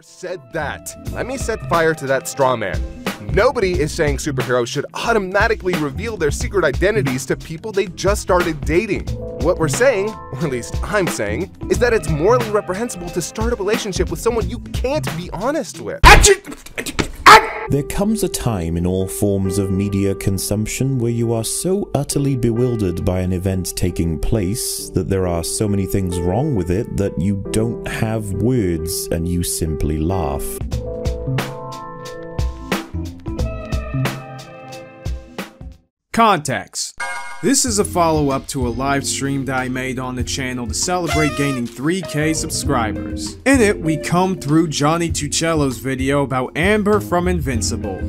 Said that. Let me set fire to that straw man. Nobody is saying superheroes should automatically reveal their secret identities to people they just started dating. What we're saying, or at least I'm saying, is that it's morally reprehensible to start a relationship with someone you can't be honest with. There comes a time in all forms of media consumption where you are so utterly bewildered by an event taking place that there are so many things wrong with it that you don't have words and you simply laugh. Context. This is a follow-up to a live stream that I made on the channel to celebrate gaining 3K subscribers. In it, we come through Johnny Tuccello's video about Amber from Invincible.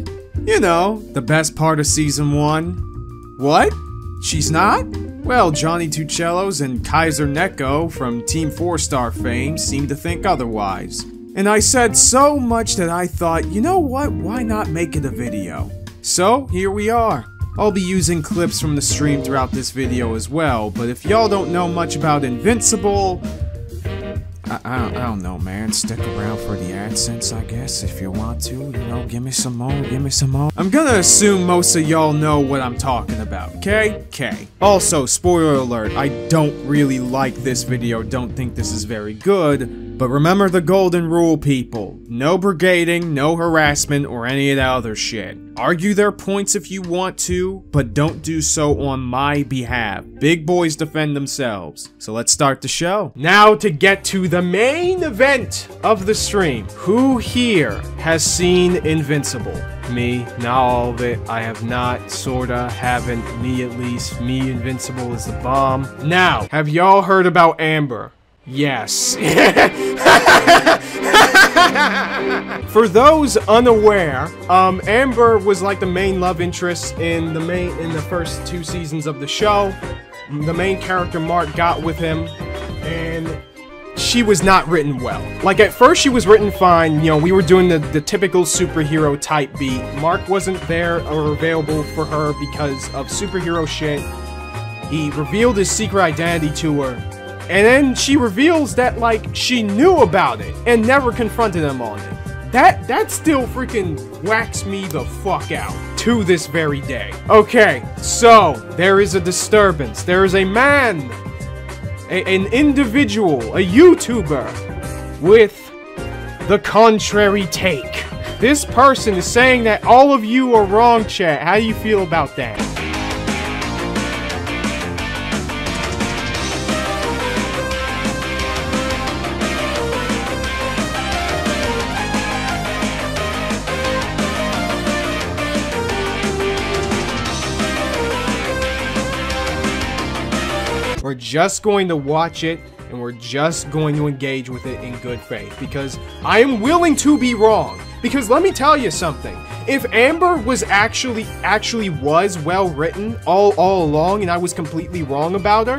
You know, the best part of Season 1. What? She's not? Well, Johnny Tuccello's and Kaiser Neko from Team 4-Star fame seem to think otherwise. And I said so much that I thought, you know what, why not make it a video? So, here we are. I'll be using clips from the stream throughout this video as well, but if y'all don't know much about Invincible, I don't know, man. Stick around for the AdSense, I guess, if you want to. You know, give me some more, give me some more. I'm gonna assume most of y'all know what I'm talking about, okay? Okay. Also, spoiler alert, I don't really like this video, don't think this is very good, but remember the golden rule, people. No brigading, no harassment, or any of that other shit. Argue their points if you want to, but don't do so on my behalf. Big boys defend themselves. So let's start the show. Now to get to the main event of the stream. Who here has seen Invincible? Me, not all of it. I have not, sorta, haven't, me at least. Me, Invincible is the bomb. Now, have y'all heard about Amber? Yes. For those unaware, Amber was like the main love interest in the first 2 seasons of the show. The main character Mark got with him, and she was not written well. Like, at first she was written fine, you know, we were doing the typical superhero type beat. Mark wasn't there or available for her because of superhero shit. He revealed his secret identity to her, and then she reveals that, like, she knew about it and never confronted him on it. That still freaking whacks me the fuck out to this very day. Okay, so there is a disturbance. There is a man, an individual, a YouTuber with the contrary take. This person is saying that all of you are wrong, chat. How do you feel about that? We're just going to watch it, and we're just going to engage with it in good faith, because I am willing to be wrong. Because let me tell you something, if Amber was actually was well written all along, and I was completely wrong about her,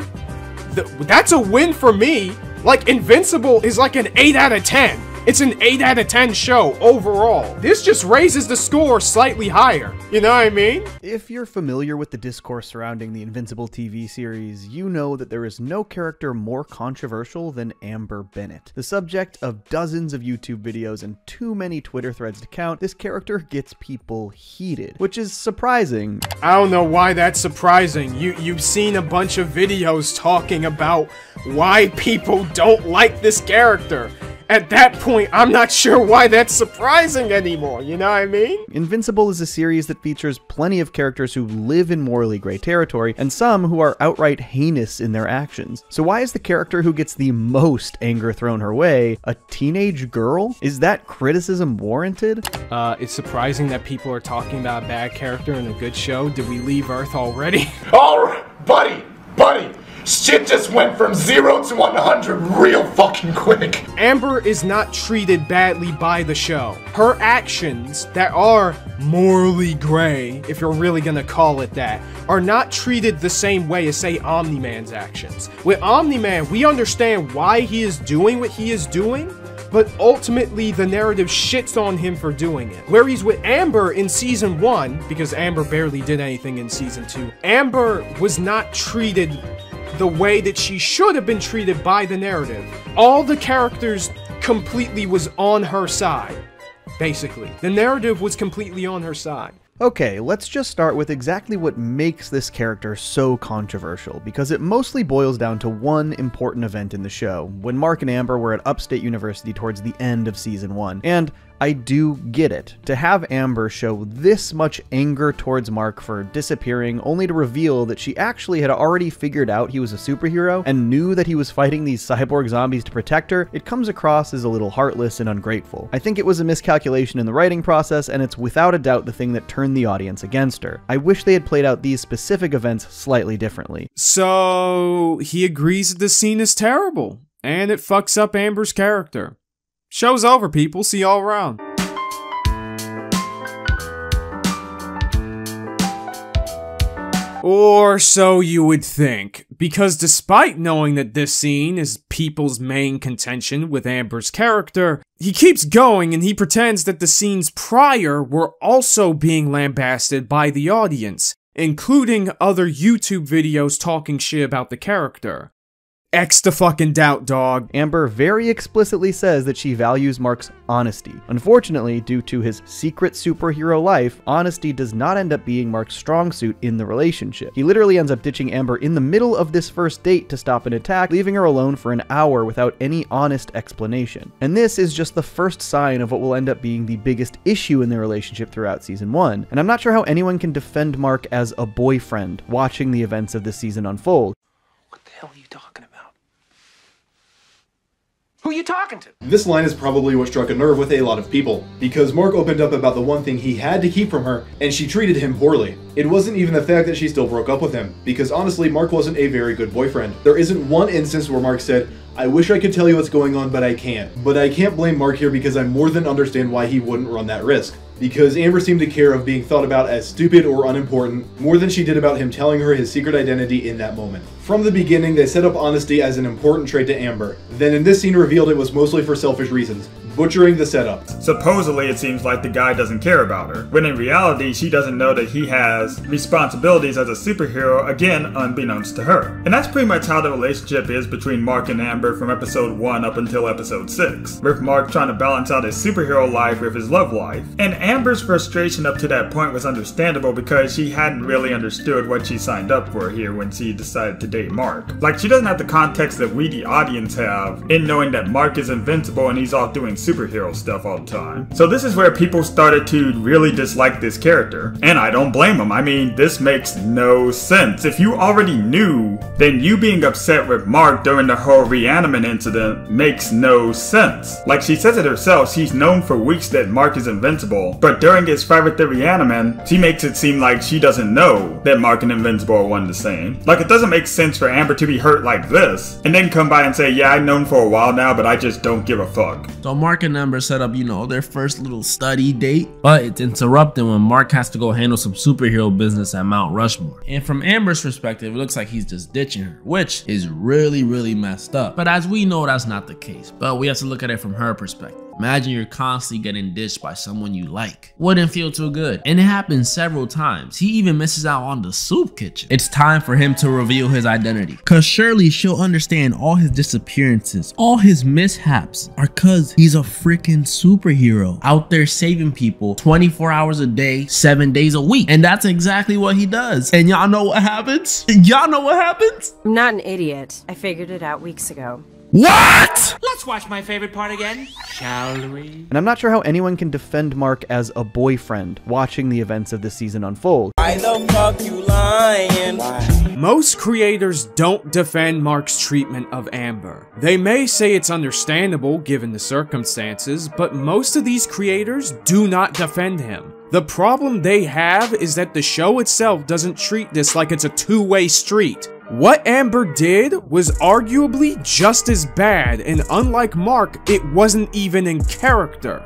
that's a win for me. Like, Invincible is like an 8 out of 10. It's an 8 out of 10 show overall. This just raises the score slightly higher. You know what I mean? If you're familiar with the discourse surrounding the Invincible TV series, you know that there is no character more controversial than Amber Bennett. The subject of dozens of YouTube videos and too many Twitter threads to count, this character gets people heated, which is surprising. I don't know why that's surprising. You've seen a bunch of videos talking about why people don't like this character. At that point, I'm not sure why that's surprising anymore, you know what I mean? Invincible is a series that features plenty of characters who live in morally gray territory, and some who are outright heinous in their actions. So why is the character who gets the most anger thrown her way a teenage girl? Is that criticism warranted? It's surprising that people are talking about a bad character in a good show. Did we leave Earth already? Alright, buddy! Shit just went from 0 to 100 real fucking quick. Amber is not treated badly by the show. Her actions that are morally gray, if you're really gonna call it that, are not treated the same way as, say, Omni-Man's actions. With Omni-Man, we understand why he is doing what he is doing, but ultimately the narrative shits on him for doing it. Whereas with Amber in Season 1, because Amber barely did anything in Season 2, Amber was not treated the way that she should have been treated by the narrative. All the characters completely was on her side. Basically, the narrative was completely on her side. Okay, let's just start with exactly what makes this character so controversial, because it mostly boils down to one important event in the show, when Mark and Amber were at Upstate University towards the end of Season 1. And I do get it. To have Amber show this much anger towards Mark for disappearing, only to reveal that she actually had already figured out he was a superhero and knew that he was fighting these cyborg zombies to protect her, it comes across as a little heartless and ungrateful. I think it was a miscalculation in the writing process, and it's without a doubt the thing that turned the audience against her. I wish they had played out these specific events slightly differently. So he agrees that the scene is terrible, and it fucks up Amber's character. Show's over, people. See y'all around. Or so you would think, because despite knowing that this scene is people's main contention with Amber's character, he keeps going and he pretends that the scenes prior were also being lambasted by the audience, including other YouTube videos talking shit about the character. X the fucking doubt, dog. Amber very explicitly says that she values Mark's honesty. Unfortunately, due to his secret superhero life, honesty does not end up being Mark's strong suit in the relationship. He literally ends up ditching Amber in the middle of this first date to stop an attack, leaving her alone for an hour without any honest explanation. And this is just the first sign of what will end up being the biggest issue in their relationship throughout Season 1. And I'm not sure how anyone can defend Mark as a boyfriend watching the events of this season unfold. What the hell are you talking about? Who are you talking to? This line is probably what struck a nerve with a lot of people, because Mark opened up about the one thing he had to keep from her, and she treated him poorly. It wasn't even the fact that she still broke up with him, because honestly, Mark wasn't a very good boyfriend. There isn't one instance where Mark said, "I wish I could tell you what's going on, but I can't." But I can't blame Mark here, because I more than understand why he wouldn't run that risk. Because Amber seemed to care of being thought about as stupid or unimportant more than she did about him telling her his secret identity in that moment. From the beginning, they set up honesty as an important trait to Amber. Then in this scene revealed it was mostly for selfish reasons, butchering the setup. Supposedly it seems like the guy doesn't care about her, when in reality she doesn't know that he has responsibilities as a superhero, again unbeknownst to her. And that's pretty much how the relationship is between Mark and Amber from episode 1 up until episode 6, with Mark trying to balance out his superhero life with his love life. And Amber's frustration up to that point was understandable because she hadn't really understood what she signed up for here when she decided to date Mark. Like, she doesn't have the context that we the audience have in knowing that Mark is invincible and he's off doing superhero stuff all the time. So this is where people started to really dislike this character. And I don't blame them. I mean, this makes no sense. If you already knew, then you being upset with Mark during the whole reanimate incident makes no sense. Like she says it herself, she's known for weeks that Mark is invincible, but during his fight with the reanimate, she makes it seem like she doesn't know that Mark and Invincible are one and the same. Like, it doesn't make sense for Amber to be hurt like this, and then come by and say, yeah, I've known for a while now, but I just don't give a fuck. So Mark and Amber set up, their first little study date, but it's interrupted when Mark has to go handle some superhero business at Mount Rushmore. And from Amber's perspective, it looks like he's just ditching her, which is really, really messed up. But as we know, that's not the case. But we have to look at it from her perspective. Imagine you're constantly getting ditched by someone you like. Wouldn't feel too good. And it happens several times. He even misses out on the soup kitchen. It's time for him to reveal his identity. Cause surely she'll understand all his disappearances, all his mishaps are cause he's a freaking superhero out there saving people 24 hours a day, 7 days a week. And that's exactly what he does. And y'all know what happens? Y'all know what happens? I'm not an idiot. I figured it out weeks ago. What? Let's watch my favorite part again, shall we? And I'm not sure how anyone can defend Mark as a boyfriend watching the events of this season unfold. Why the fuck you lying? Why? Most creators don't defend Mark's treatment of Amber. They may say it's understandable given the circumstances, but most of these creators do not defend him. The problem they have is that the show itself doesn't treat this like it's a two-way street. What Amber did was arguably just as bad, and unlike Mark, it wasn't even in character.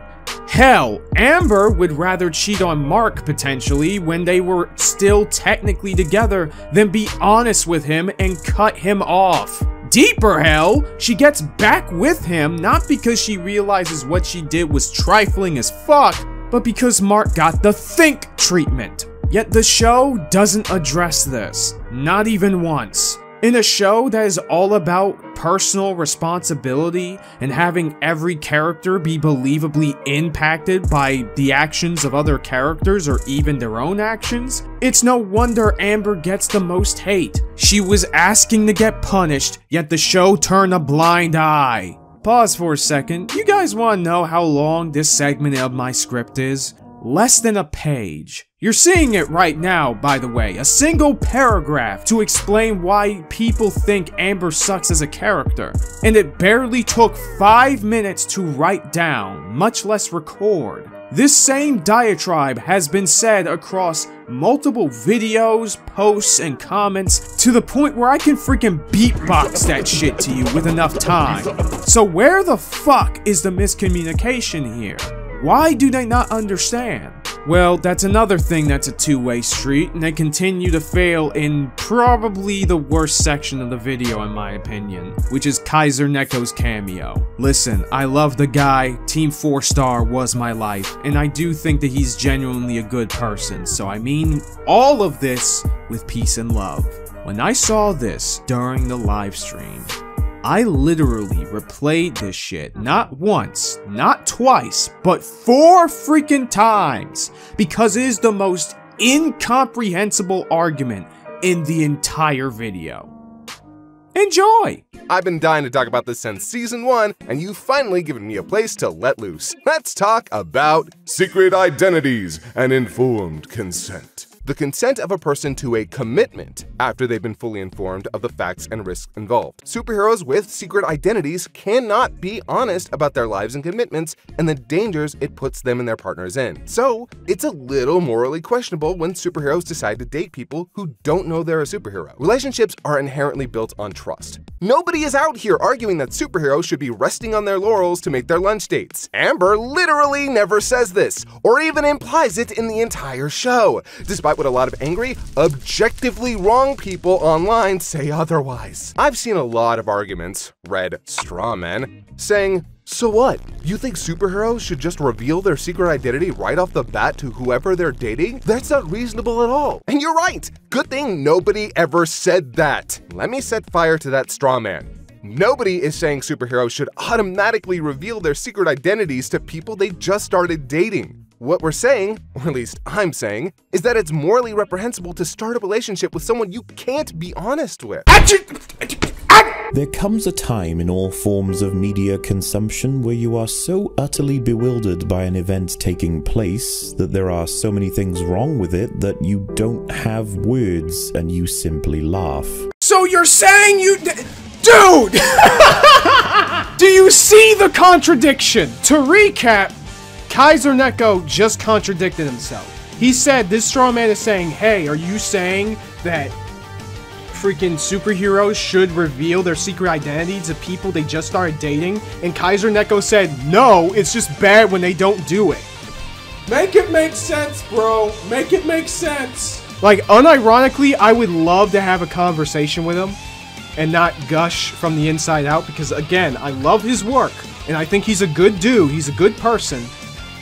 Hell, Amber would rather cheat on Mark potentially when they were still technically together than be honest with him and cut him off. Deeper hell, she gets back with him not because she realizes what she did was trifling as fuck, but because Mark got the think treatment. Yet the show doesn't address this, not even once. In a show that is all about personal responsibility and having every character be believably impacted by the actions of other characters or even their own actions, it's no wonder Amber gets the most hate. She was asking to get punished, yet the show turned a blind eye. Pause for a second. You guys want to know how long this segment of my script is? Less than a page. You're seeing it right now, by the way. A single paragraph to explain why people think Amber sucks as a character. And it barely took 5 minutes to write down, much less record. This same diatribe has been said across multiple videos, posts, and comments to the point where I can freaking beatbox that shit to you with enough time. So where the fuck is the miscommunication here? Why do they not understand? Well, that's another thing that's a two-way street, and they continue to fail in probably the worst section of the video in my opinion, which is Kaiser Neko's cameo. Listen, I love the guy, Team 4-star was my life, and I do think that he's genuinely a good person, so I mean all of this with peace and love. When I saw this during the live stream, I literally replayed this shit not once, not twice, but 4 freaking times because it is the most incomprehensible argument in the entire video. Enjoy! I've been dying to talk about this since season 1, and you've finally given me a place to let loose. Let's talk about secret identities and informed consent. The consent of a person to a commitment after they've been fully informed of the facts and risks involved. Superheroes with secret identities cannot be honest about their lives and commitments and the dangers it puts them and their partners in. So, it's a little morally questionable when superheroes decide to date people who don't know they're a superhero. Relationships are inherently built on trust. Nobody is out here arguing that superheroes should be resting on their laurels to make their lunch dates. Amber literally never says this, or even implies it in the entire show, despite what a lot of angry, objectively wrong people online say otherwise. I've seen a lot of arguments, read straw men, saying, so what? You think superheroes should just reveal their secret identity right off the bat to whoever they're dating? That's not reasonable at all. And you're right! Good thing nobody ever said that. Let me set fire to that straw man. Nobody is saying superheroes should automatically reveal their secret identities to people they just started dating. What we're saying, or at least I'm saying, is that it's morally reprehensible to start a relationship with someone you can't be honest with. There comes a time in all forms of media consumption where you are so utterly bewildered by an event taking place that there are so many things wrong with it that you don't have words and you simply laugh. So you're saying you... Dude! Do you see the contradiction? To recap, Kaiser Neko just contradicted himself. He said this straw man is saying, hey, are you saying that freaking superheroes should reveal their secret identity to people they just started dating? And Kaiser Neko said, no, it's just bad when they don't do it. Make it make sense, bro. Make it make sense. Like, unironically, I would love to have a conversation with him and not gush from the inside out because, again, I love his work and I think he's a good dude. He's a good person.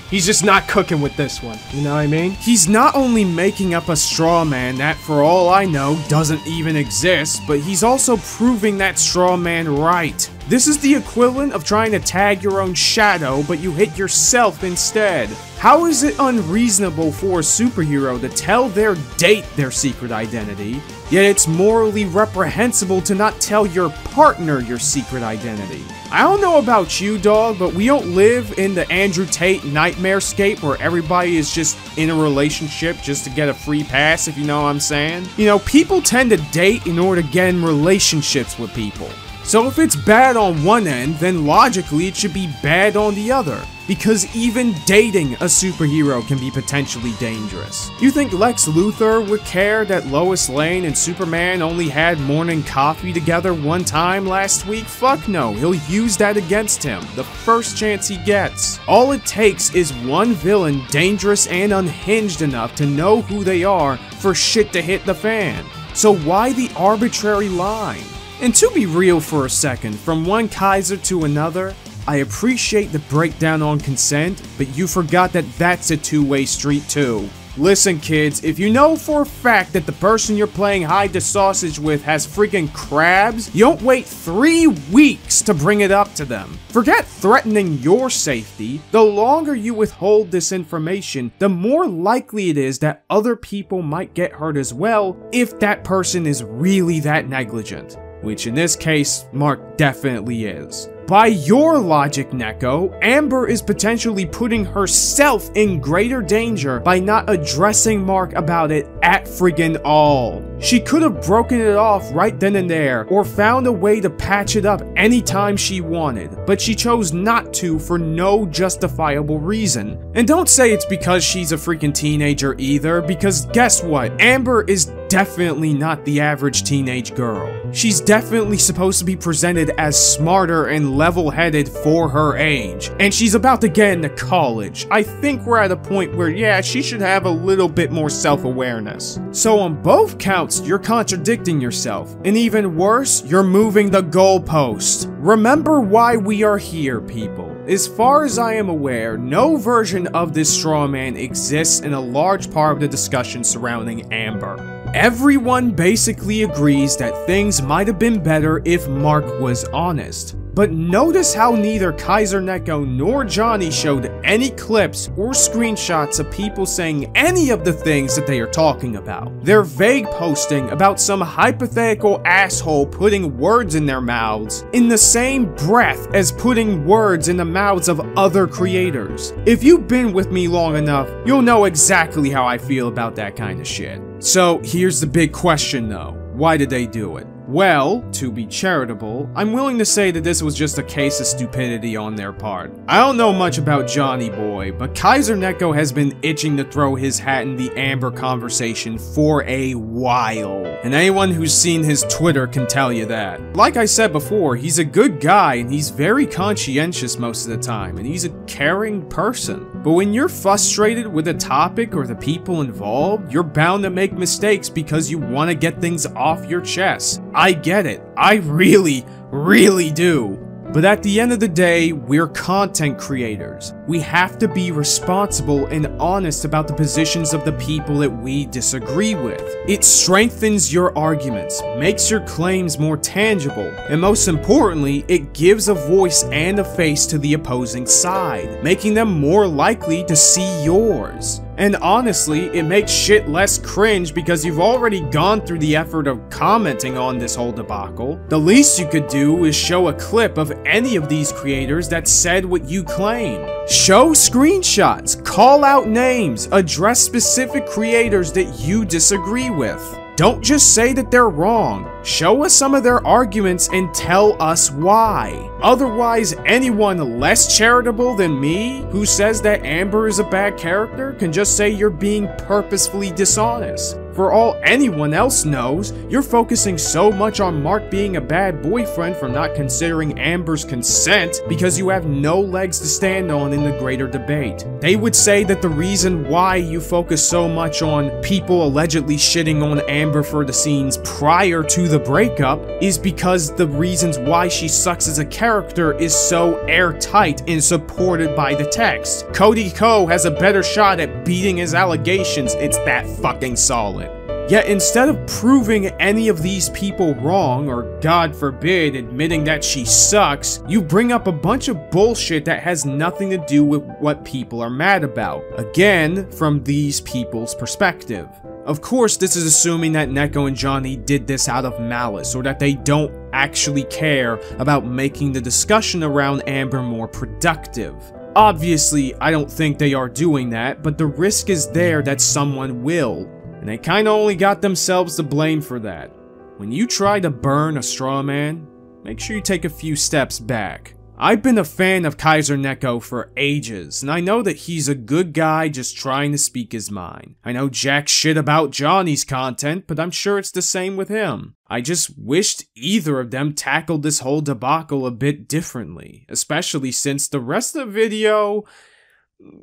He's just not cooking with this one, you know what I mean? He's not only making up a straw man that, for all I know, doesn't even exist, but he's also proving that straw man right. This is the equivalent of trying to tag your own shadow, but you hit yourself instead. How is it unreasonable for a superhero to tell their date their secret identity, yet it's morally reprehensible to not tell your partner your secret identity? I don't know about you, dog, but we don't live in the Andrew Tate nightmarescape where everybody is just in a relationship just to get a free pass, if you know what I'm saying. You know, people tend to date in order to get in relationships with people. So if it's bad on one end, then logically it should be bad on the other. Because even dating a superhero can be potentially dangerous. You think Lex Luthor would care that Lois Lane and Superman only had morning coffee together one time last week? Fuck no, he'll use that against him the first chance he gets. All it takes is one villain dangerous and unhinged enough to know who they are for shit to hit the fan. So why the arbitrary line? And to be real for a second, from one Kaiser to another, I appreciate the breakdown on consent, but you forgot that that's a two-way street too. Listen kids, if you know for a fact that the person you're playing hide the sausage with has freaking crabs, you don't wait 3 weeks to bring it up to them. Forget threatening your safety. The longer you withhold this information, the more likely it is that other people might get hurt as well if that person is really that negligent. Which in this case, Mark definitely is. By your logic, Neko, Amber is potentially putting herself in greater danger by not addressing Mark about it at friggin' all. She could have broken it off right then and there, or found a way to patch it up anytime she wanted, but she chose not to for no justifiable reason. And don't say it's because she's a freaking teenager either, because guess what? Amber is definitely not the average teenage girl. She's definitely supposed to be presented as smarter and level-headed for her age, and she's about to get into college. I think we're at a point where, yeah, she should have a little bit more self-awareness. So on both counts, you're contradicting yourself, and even worse, you're moving the goalpost. Remember why we are here, people. As far as I am aware, no version of this straw man exists in a large part of the discussion surrounding Amber. Everyone basically agrees that things might have been better if Mark was honest. But notice how neither Kaiser Neko nor Johnny showed any clips or screenshots of people saying any of the things that they are talking about. They're vague posting about some hypothetical asshole putting words in their mouths in the same breath as putting words in the mouths of other creators. If you've been with me long enough, you'll know exactly how I feel about that kind of shit. So here's the big question though. Why did they do it? Well, to be charitable, I'm willing to say that this was just a case of stupidity on their part. I don't know much about Johnny Boy, but Kaiser Neko has been itching to throw his hat in the Amber conversation for a while. And anyone who's seen his Twitter can tell you that. Like I said before, he's a good guy and he's very conscientious most of the time, and he's a caring person. But when you're frustrated with a topic or the people involved, you're bound to make mistakes because you want to get things off your chest. I get it. I really do. But at the end of the day, we're content creators. We have to be responsible and honest about the positions of the people that we disagree with. It strengthens your arguments, makes your claims more tangible, and most importantly, it gives a voice and a face to the opposing side, making them more likely to see yours. And honestly, it makes shit less cringe because you've already gone through the effort of commenting on this whole debacle. The least you could do is show a clip of any of these creators that said what you claim. Show screenshots, call out names, address specific creators that you disagree with. Don't just say that they're wrong. Show us some of their arguments and tell us why. Otherwise, anyone less charitable than me, who says that Amber is a bad character, can just say you're being purposefully dishonest. For all anyone else knows, you're focusing so much on Mark being a bad boyfriend for not considering Amber's consent because you have no legs to stand on in the greater debate. They would say that the reason why you focus so much on people allegedly shitting on Amber for the scenes prior to the breakup is because the reasons why she sucks as a character is so airtight and supported by the text. Cody Ko has a better shot at beating his allegations, it's that fucking solid. Yet instead of proving any of these people wrong, or God forbid admitting that she sucks, you bring up a bunch of bullshit that has nothing to do with what people are mad about. Again, from these people's perspective. Of course, this is assuming that Neko and Johnny did this out of malice, or that they don't actually care about making the discussion around Amber more productive. Obviously, I don't think they are doing that, but the risk is there that someone will. And they kinda only got themselves to blame for that. When you try to burn a straw man, make sure you take a few steps back. I've been a fan of Kaiser Neko for ages, and I know that he's a good guy just trying to speak his mind. I know jack shit about Johnny's content, but I'm sure it's the same with him. I just wished either of them tackled this whole debacle a bit differently, especially since the rest of the video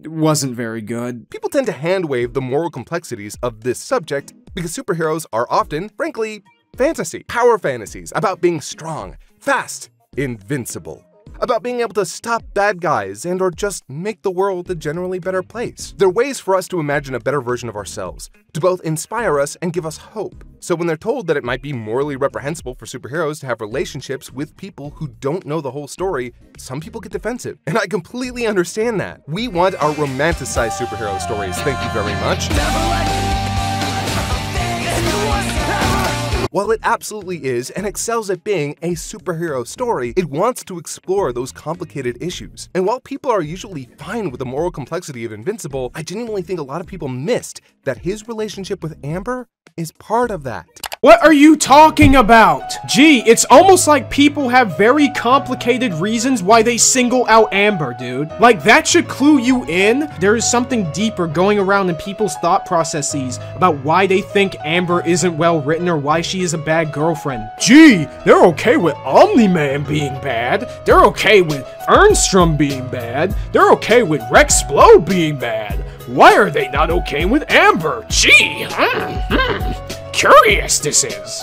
wasn't very good. People tend to hand-wave the moral complexities of this subject because superheroes are often, frankly, fantasy. Power fantasies about being strong, fast, invincible. about being able to stop bad guys and or just make the world a generally better place. They're ways for us to imagine a better version of ourselves, to both inspire us and give us hope. So when they're told that it might be morally reprehensible for superheroes to have relationships with people who don't know the whole story, some people get defensive. And I completely understand that. We want our romanticized superhero stories, thank you very much. While it absolutely is and excels at being a superhero story, it wants to explore those complicated issues. And while people are usually fine with the moral complexity of Invincible, I genuinely think a lot of people missed that his relationship with Amber is part of that. What are you talking about? Gee, it's almost like people have very complicated reasons why they single out Amber, dude. Like, that should clue you in. There is something deeper going around in people's thought processes about why they think Amber isn't well written or why she is a bad girlfriend. Gee, they're okay with Omni-Man being bad. They're okay with Ernstrom being bad. They're okay with Rexplode being bad. Why are they not okay with Amber? Gee, curious this is.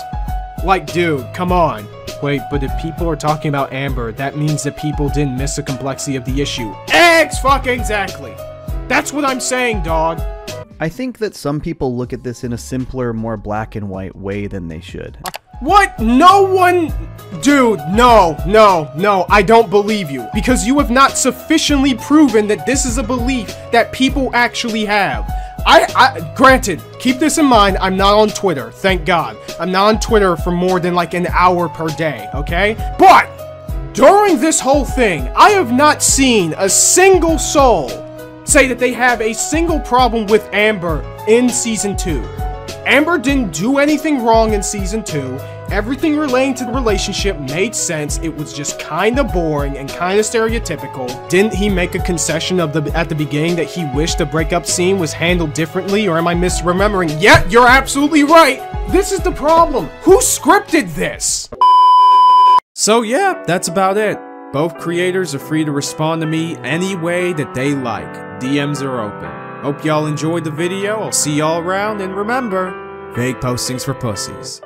Like, dude, come on. Wait, but if people are talking about Amber, that means that people didn't miss the complexity of the issue. Exactly. That's what I'm saying, dog. I think that some people look at this in a simpler, more black and white way than they should. What? No one... Dude, no, I don't believe you. Because you have not sufficiently proven that this is a belief that people actually have. Granted, keep this in mind, I'm not on Twitter, thank God. I'm not on Twitter for more than like an hour per day, okay? But, during this whole thing, I have not seen a single soul say that they have a single problem with Amber in Season 2. Amber didn't do anything wrong in Season 2. Everything relating to the relationship made sense. It was just kind of boring and kind of stereotypical. Didn't he make a concession at the beginning that he wished the breakup scene was handled differently, or am I misremembering? Yeah, you're absolutely right. This is the problem. Who scripted this? So yeah, that's about it. Both creators are free to respond to me any way that they like. DMs are open. Hope y'all enjoyed the video. I'll see y'all around, and remember, fake postings for pussies.